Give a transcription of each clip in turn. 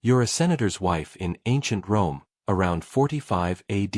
You're a senator's wife in ancient Rome, around 45 AD.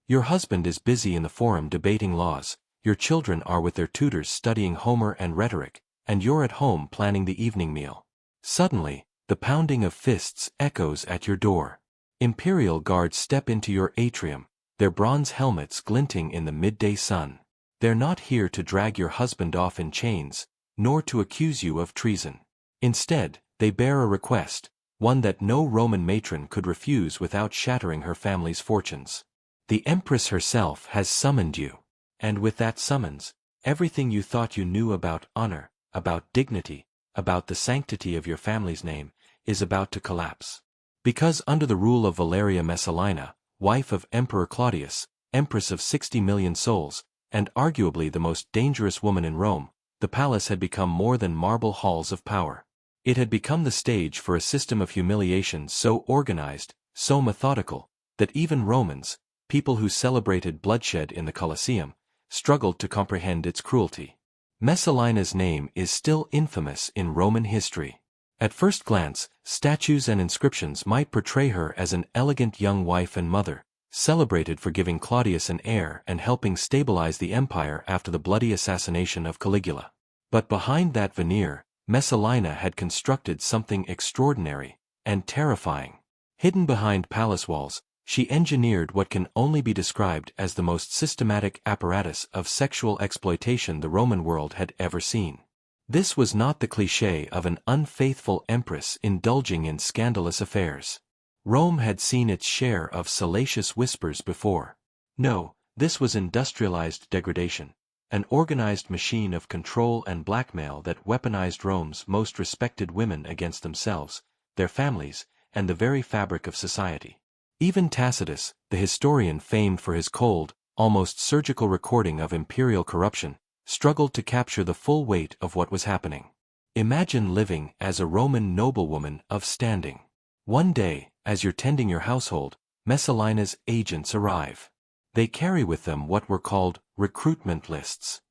Your husband is busy in the forum debating laws, your children are with their tutors studying Homer and rhetoric, and you're at home planning the evening meal. Suddenly, the pounding of fists echoes at your door. Imperial guards step into your atrium, their bronze helmets glinting in the midday sun. They're not here to drag your husband off in chains, nor to accuse you of treason. Instead, they bear a request, one that no Roman matron could refuse without shattering her family's fortunes. The Empress herself has summoned you. And with that summons, everything you thought you knew about honor, about dignity, about the sanctity of your family's name, is about to collapse. Because under the rule of Valeria Messalina, wife of Emperor Claudius, Empress of 60 million souls, and arguably the most dangerous woman in Rome, the palace had become more than marble halls of power. It had become the stage for a system of humiliation so organized, so methodical, that even Romans, people who celebrated bloodshed in the Colosseum, struggled to comprehend its cruelty. Messalina's name is still infamous in Roman history. At first glance, statues and inscriptions might portray her as an elegant young wife and mother, celebrated for giving Claudius an heir and helping stabilize the empire after the bloody assassination of Caligula. But behind that veneer, Messalina had constructed something extraordinary and terrifying. Hidden behind palace walls, she engineered what can only be described as the most systematic apparatus of sexual exploitation the Roman world had ever seen. This was not the cliché of an unfaithful empress indulging in scandalous affairs. Rome had seen its share of salacious whispers before. No, this was industrialized degradation, an organized machine of control and blackmail that weaponized Rome's most respected women against themselves, their families, and the very fabric of society. Even Tacitus, the historian famed for his cold, almost surgical recording of imperial corruption, struggled to capture the full weight of what was happening. Imagine living as a Roman noblewoman of standing. One day, as you're tending your household, Messalina's agents arrive. They carry with them what were called recruitment lists.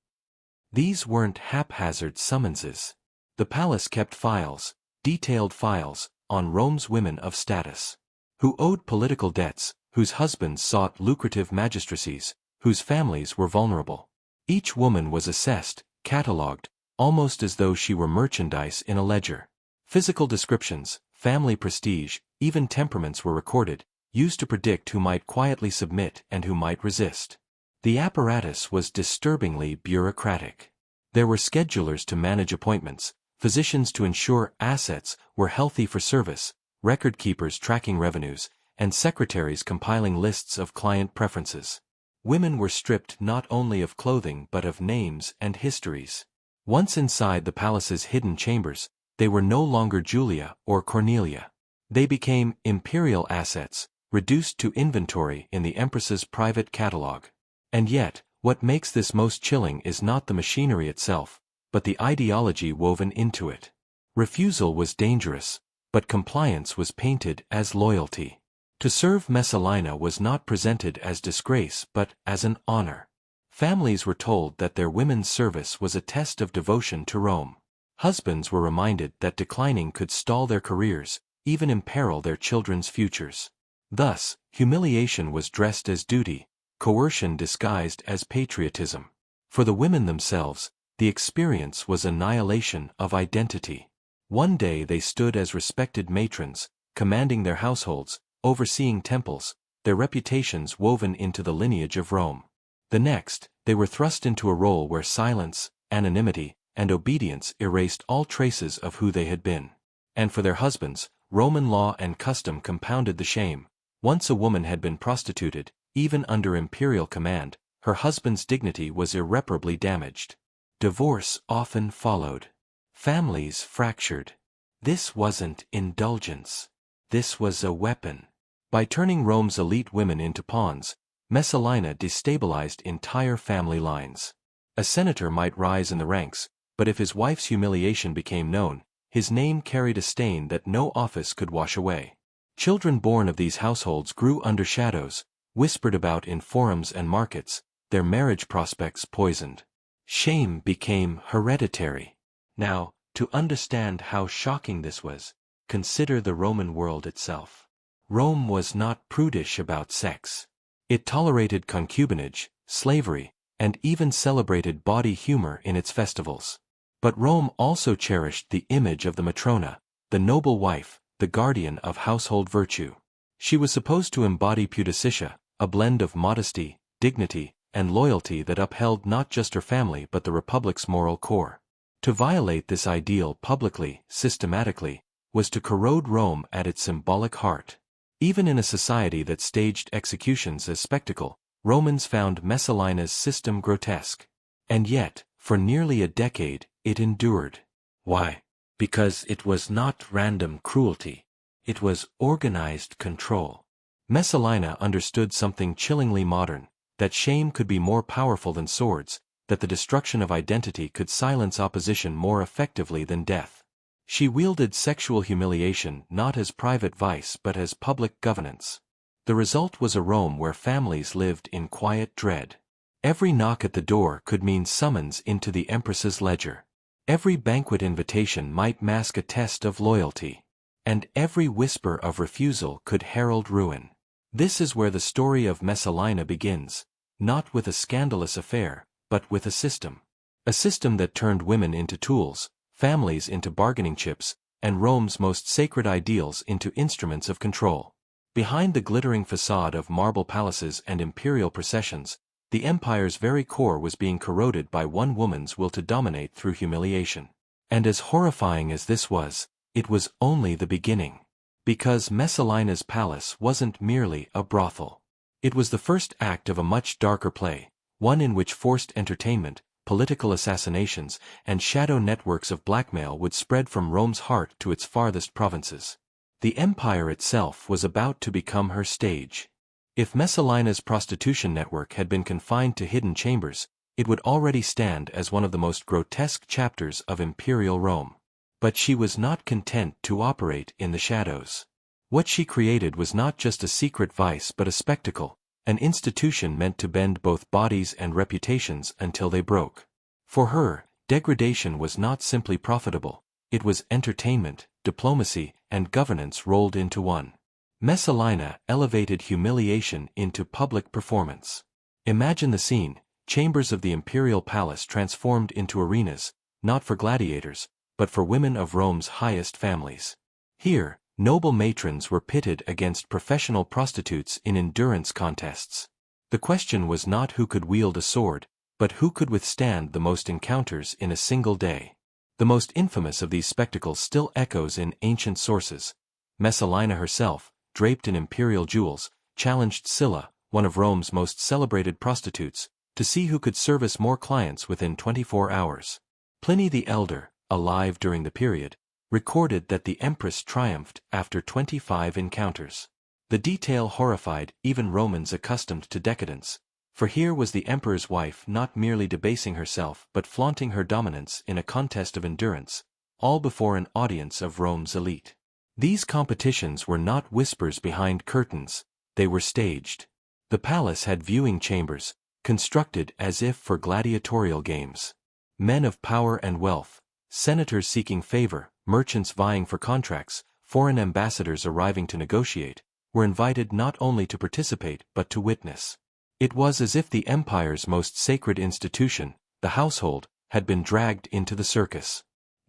These weren't haphazard summonses. The palace kept files, detailed files, on Rome's women of status, who owed political debts, whose husbands sought lucrative magistracies, whose families were vulnerable. Each woman was assessed, catalogued, almost as though she were merchandise in a ledger. Physical descriptions, family prestige, even temperaments were recorded, used to predict who might quietly submit and who might resist. The apparatus was disturbingly bureaucratic. There were schedulers to manage appointments, physicians to ensure assets were healthy for service, record-keepers tracking revenues, and secretaries compiling lists of client preferences. Women were stripped not only of clothing but of names and histories. Once inside the palace's hidden chambers, they were no longer Julia or Cornelia. They became imperial assets, reduced to inventory in the Empress's private catalogue. And yet, what makes this most chilling is not the machinery itself, but the ideology woven into it. Refusal was dangerous, but compliance was painted as loyalty. To serve Messalina was not presented as disgrace but as an honor. Families were told that their women's service was a test of devotion to Rome. Husbands were reminded that declining could stall their careers, even imperil their children's futures. Thus, humiliation was dressed as duty, coercion disguised as patriotism. For the women themselves, the experience was annihilation of identity. One day they stood as respected matrons, commanding their households, overseeing temples, their reputations woven into the lineage of Rome. The next, they were thrust into a role where silence, anonymity, and obedience erased all traces of who they had been. And for their husbands, Roman law and custom compounded the shame. Once a woman had been prostituted, even under imperial command, her husband's dignity was irreparably damaged. Divorce often followed. Families fractured. This wasn't indulgence. This was a weapon. By turning Rome's elite women into pawns, Messalina destabilized entire family lines. A senator might rise in the ranks, but if his wife's humiliation became known, his name carried a stain that no office could wash away. Children born of these households grew under shadows, whispered about in forums and markets, their marriage prospects poisoned. Shame became hereditary. Now, to understand how shocking this was, consider the Roman world itself. Rome was not prudish about sex. It tolerated concubinage, slavery, and even celebrated body humor in its festivals. But Rome also cherished the image of the matrona, the noble wife, the guardian of household virtue. She was supposed to embody pudicitia, a blend of modesty, dignity, and loyalty that upheld not just her family but the republic's moral core. To violate this ideal publicly, systematically, was to corrode Rome at its symbolic heart. Even in a society that staged executions as spectacle, Romans found Messalina's system grotesque. And yet, for nearly a decade, it endured. Why? Because it was not random cruelty. It was organized control. Messalina understood something chillingly modern, that shame could be more powerful than swords, that the destruction of identity could silence opposition more effectively than death. She wielded sexual humiliation not as private vice but as public governance. The result was a Rome where families lived in quiet dread. Every knock at the door could mean summons into the Empress's ledger. Every banquet invitation might mask a test of loyalty. And every whisper of refusal could herald ruin. This is where the story of Messalina begins, not with a scandalous affair, but with a system. A system that turned women into tools, families into bargaining chips, and Rome's most sacred ideals into instruments of control. Behind the glittering facade of marble palaces and imperial processions, the empire's very core was being corroded by one woman's will to dominate through humiliation. And as horrifying as this was, it was only the beginning. Because Messalina's palace wasn't merely a brothel. It was the first act of a much darker play, one in which forced entertainment, political assassinations, and shadow networks of blackmail would spread from Rome's heart to its farthest provinces. The empire itself was about to become her stage. If Messalina's prostitution network had been confined to hidden chambers, it would already stand as one of the most grotesque chapters of imperial Rome. But she was not content to operate in the shadows. What she created was not just a secret vice but a spectacle, an institution meant to bend both bodies and reputations until they broke. For her, degradation was not simply profitable, it was entertainment, diplomacy, and governance rolled into one. Messalina elevated humiliation into public performance. Imagine the scene, chambers of the imperial palace transformed into arenas, not for gladiators, but for women of Rome's highest families. Here, noble matrons were pitted against professional prostitutes in endurance contests. The question was not who could wield a sword, but who could withstand the most encounters in a single day. The most infamous of these spectacles still echoes in ancient sources. Messalina herself, draped in imperial jewels, challenged Scylla, one of Rome's most celebrated prostitutes, to see who could service more clients within 24 hours. Pliny the Elder, alive during the period, recorded that the Empress triumphed after 25 encounters. The detail horrified even Romans accustomed to decadence, for here was the emperor's wife not merely debasing herself but flaunting her dominance in a contest of endurance, all before an audience of Rome's elite. These competitions were not whispers behind curtains, they were staged. The palace had viewing chambers, constructed as if for gladiatorial games. Men of power and wealth, senators seeking favor, merchants vying for contracts, foreign ambassadors arriving to negotiate, were invited not only to participate but to witness. It was as if the empire's most sacred institution, the household, had been dragged into the circus.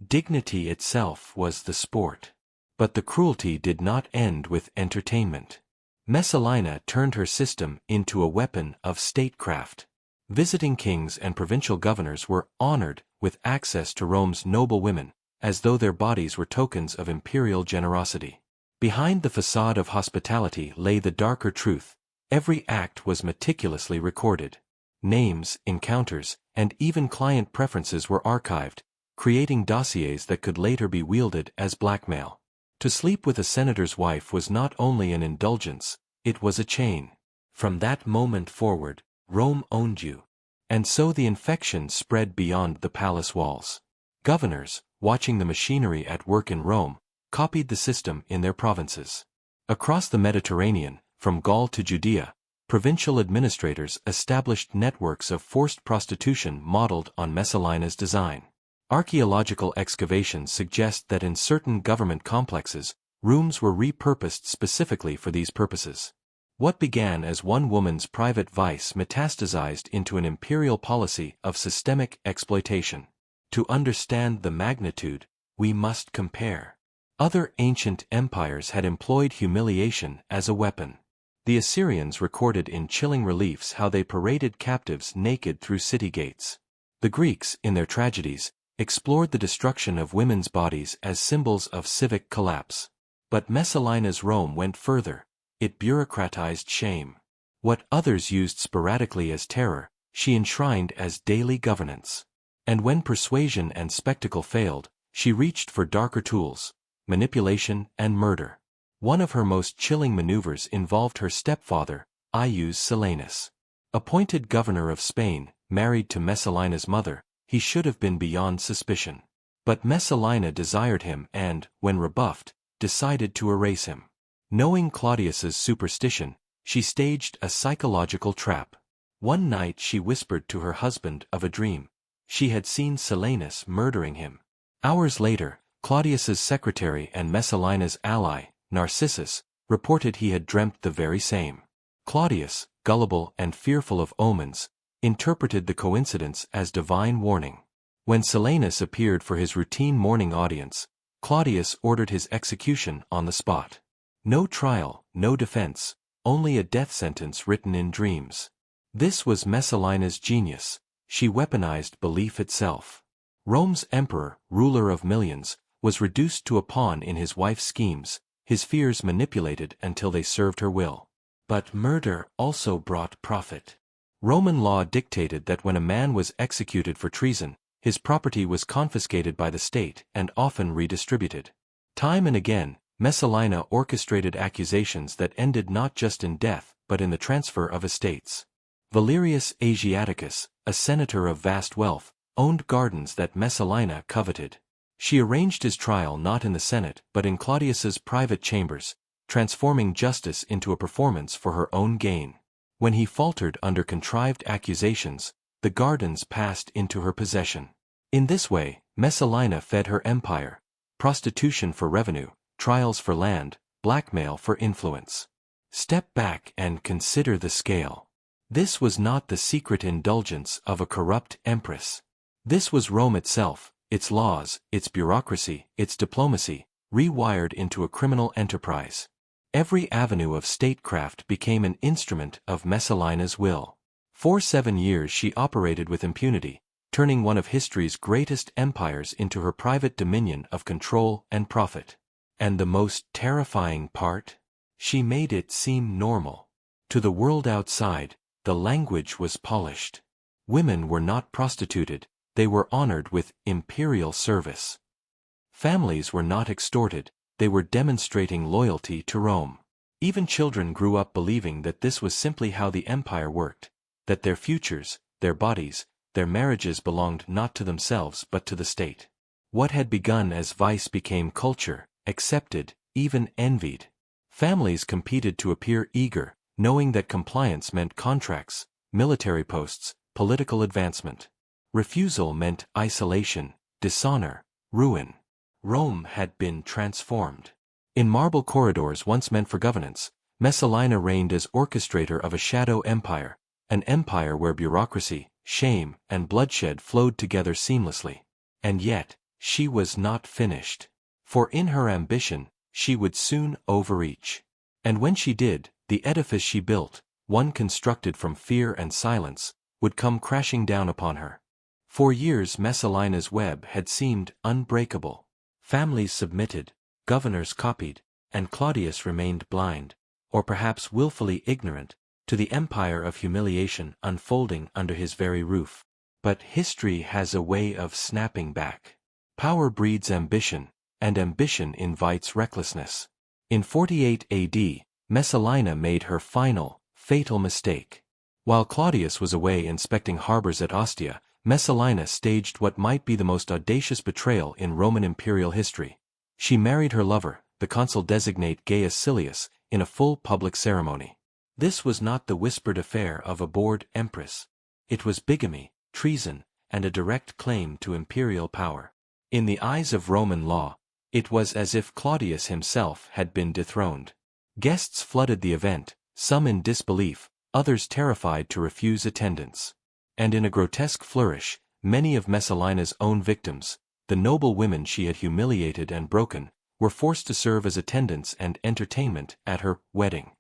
Dignity itself was the sport. But the cruelty did not end with entertainment. Messalina turned her system into a weapon of statecraft. Visiting kings and provincial governors were honored with access to Rome's noblewomen, as though their bodies were tokens of imperial generosity. Behind the facade of hospitality lay the darker truth. Every act was meticulously recorded. Names, encounters, and even client preferences were archived, creating dossiers that could later be wielded as blackmail. To sleep with a senator's wife was not only an indulgence, it was a chain. From that moment forward, Rome owned you. And so the infection spread beyond the palace walls. Governors, watching the machinery at work in Rome, copied the system in their provinces. Across the Mediterranean, from Gaul to Judea, provincial administrators established networks of forced prostitution modeled on Messalina's design. Archaeological excavations suggest that in certain government complexes, Rooms were repurposed specifically for these purposes. What began as one woman's private vice metastasized into an imperial policy of systemic exploitation. To understand the magnitude, we must compare. Other ancient empires had employed humiliation as a weapon. The Assyrians recorded in chilling reliefs how they paraded captives naked through city gates. The Greeks, in their tragedies, explored the destruction of women's bodies as symbols of civic collapse. But Messalina's Rome went further. It bureaucratized shame. What others used sporadically as terror, she enshrined as daily governance. And when persuasion and spectacle failed, she reached for darker tools, manipulation and murder. One of her most chilling maneuvers involved her stepfather, Ius Silanus. Appointed governor of Spain, married to Messalina's mother, he should have been beyond suspicion. But Messalina desired him and, when rebuffed, decided to erase him. Knowing Claudius's superstition, she staged a psychological trap. One night she whispered to her husband of a dream. She had seen Silanus murdering him. Hours later, Claudius's secretary and Messalina's ally, Narcissus, reported he had dreamt the very same. Claudius, gullible and fearful of omens, interpreted the coincidence as divine warning. When Silanus appeared for his routine morning audience, Claudius ordered his execution on the spot. No trial, no defense, only a death sentence written in dreams. This was Messalina's genius. She weaponized belief itself. Rome's emperor, ruler of millions, was reduced to a pawn in his wife's schemes, his fears manipulated until they served her will. But murder also brought profit. Roman law dictated that when a man was executed for treason, his property was confiscated by the state and often redistributed. Time and again, Messalina orchestrated accusations that ended not just in death but in the transfer of estates. Valerius Asiaticus, a senator of vast wealth, owned gardens that Messalina coveted. She arranged his trial not in the Senate but in Claudius's private chambers, transforming justice into a performance for her own gain. When he faltered under contrived accusations, the gardens passed into her possession. In this way, Messalina fed her empire: prostitution for revenue, trials for land, blackmail for influence. Step back and consider the scale. This was not the secret indulgence of a corrupt empress. This was Rome itself, its laws, its bureaucracy, its diplomacy, rewired into a criminal enterprise. Every avenue of statecraft became an instrument of Messalina's will. For 7 years she operated with impunity, turning one of history's greatest empires into her private dominion of control and profit. And the most terrifying part? She made it seem normal. To the world outside, the language was polished. Women were not prostituted, they were honored with imperial service. Families were not extorted, they were demonstrating loyalty to Rome. Even children grew up believing that this was simply how the empire worked, that their futures, their bodies, their marriages belonged not to themselves but to the state. What had begun as vice became culture, accepted, even envied. Families competed to appear eager, knowing that compliance meant contracts, military posts, political advancement. Refusal meant isolation, dishonor, ruin. Rome had been transformed. In marble corridors once meant for governance, Messalina reigned as orchestrator of a shadow empire, an empire where bureaucracy, shame, and bloodshed flowed together seamlessly. And yet, she was not finished. For in her ambition, she would soon overreach. And when she did, the edifice she built, one constructed from fear and silence, would come crashing down upon her. For years Messalina's web had seemed unbreakable. Families submitted, governors copied, and Claudius remained blind, or perhaps willfully ignorant, to the empire of humiliation unfolding under his very roof. But history has a way of snapping back. Power breeds ambition, and ambition invites recklessness. In 48 AD, Messalina made her final, fatal mistake. While Claudius was away inspecting harbors at Ostia, Messalina staged what might be the most audacious betrayal in Roman imperial history. She married her lover, the consul-designate Gaius Silius, in a full public ceremony. This was not the whispered affair of a bored empress. It was bigamy, treason, and a direct claim to imperial power. In the eyes of Roman law, It was as if Claudius himself had been dethroned. Guests flooded the event, some in disbelief, others terrified to refuse attendance. And in a grotesque flourish, many of Messalina's own victims, the noble women she had humiliated and broken, were forced to serve as attendants and entertainment at her wedding.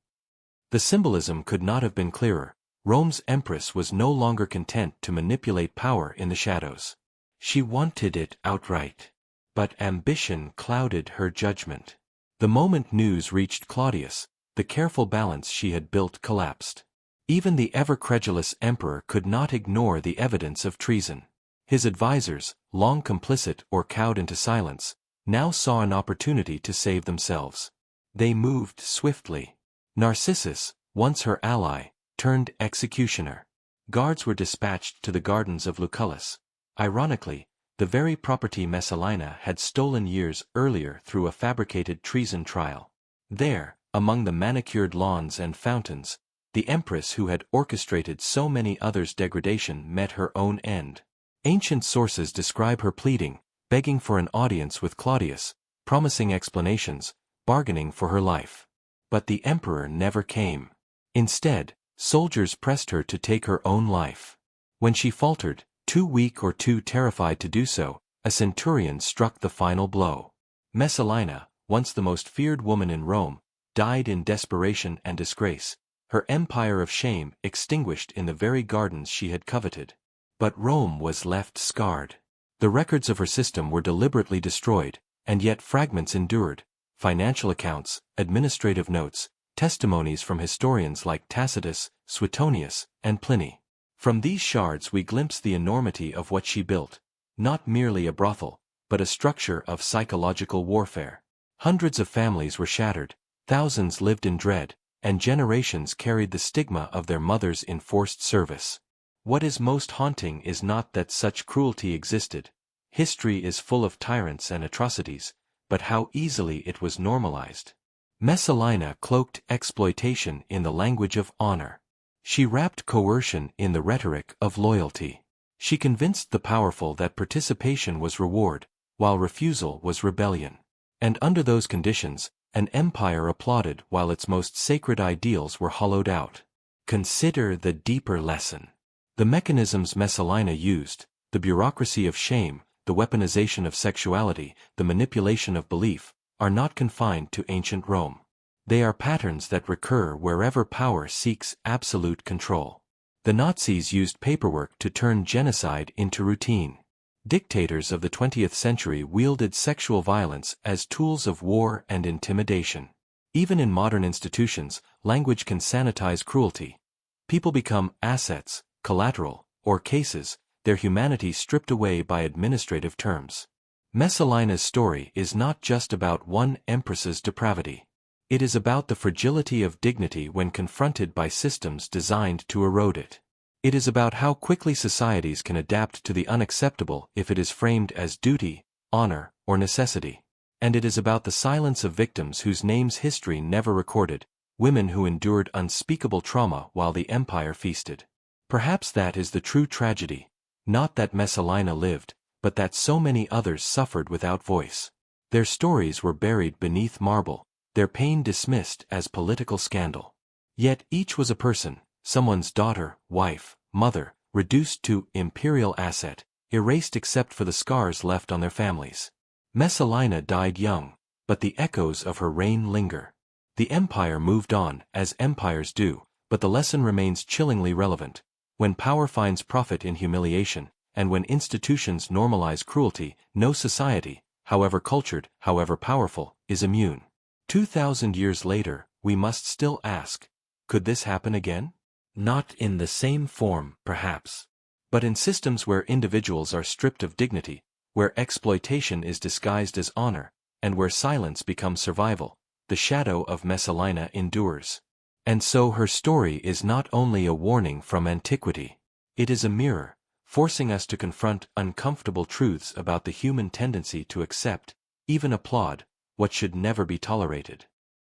The symbolism could not have been clearer. Rome's empress was no longer content to manipulate power in the shadows. She wanted it outright. But ambition clouded her judgment. The moment news reached Claudius, the careful balance she had built collapsed. Even the ever-credulous emperor could not ignore the evidence of treason. His advisers, long complicit or cowed into silence, now saw an opportunity to save themselves. They moved swiftly. Narcissus, once her ally, turned executioner. Guards were dispatched to the gardens of Lucullus. Ironically, the very property Messalina had stolen years earlier through a fabricated treason trial. There, among the manicured lawns and fountains, the empress who had orchestrated so many others' degradation met her own end. Ancient sources describe her pleading, begging for an audience with Claudius, promising explanations, bargaining for her life. But the emperor never came. Instead, soldiers pressed her to take her own life. When she faltered, too weak or too terrified to do so, a centurion struck the final blow. Messalina, once the most feared woman in Rome, died in desperation and disgrace, her empire of shame extinguished in the very gardens she had coveted. But Rome was left scarred. The records of her system were deliberately destroyed, and yet fragments endured: financial accounts, administrative notes, testimonies from historians like Tacitus, Suetonius, and Pliny. From these shards we glimpse the enormity of what she built, not merely a brothel, but a structure of psychological warfare. Hundreds of families were shattered, thousands lived in dread, and generations carried the stigma of their mother's enforced service. What is most haunting is not that such cruelty existed. History is full of tyrants and atrocities, but how easily it was normalized. Messalina cloaked exploitation in the language of honor. She wrapped coercion in the rhetoric of loyalty. She convinced the powerful that participation was reward, while refusal was rebellion. And under those conditions, an empire applauded while its most sacred ideals were hollowed out. Consider the deeper lesson. The mechanisms Messalina used, the bureaucracy of shame, the weaponization of sexuality, the manipulation of belief, are not confined to ancient Rome. They are patterns that recur wherever power seeks absolute control. The Nazis used paperwork to turn genocide into routine. Dictators of the 20th century wielded sexual violence as tools of war and intimidation. Even in modern institutions, language can sanitize cruelty. People become assets, collateral, or cases, their humanity stripped away by administrative terms. Messalina's story is not just about one empress's depravity. It is about the fragility of dignity when confronted by systems designed to erode it. It is about how quickly societies can adapt to the unacceptable if it is framed as duty, honor, or necessity. And it is about the silence of victims whose names history never recorded, women who endured unspeakable trauma while the empire feasted. Perhaps that is the true tragedy, not that Messalina lived, but that so many others suffered without voice. Their stories were buried beneath marble, their pain dismissed as political scandal. Yet each was a person, someone's daughter, wife, mother, reduced to imperial asset, erased except for the scars left on their families. Messalina died young, but the echoes of her reign linger. The empire moved on, as empires do, but the lesson remains chillingly relevant. When power finds profit in humiliation, and when institutions normalize cruelty, no society, however cultured, however powerful, is immune. 2,000 years later, we must still ask, could this happen again? Not in the same form, perhaps, but in systems where individuals are stripped of dignity, where exploitation is disguised as honor, and where silence becomes survival, the shadow of Messalina endures. And so her story is not only a warning from antiquity. It is a mirror, forcing us to confront uncomfortable truths about the human tendency to accept, even applaud, what should never be tolerated.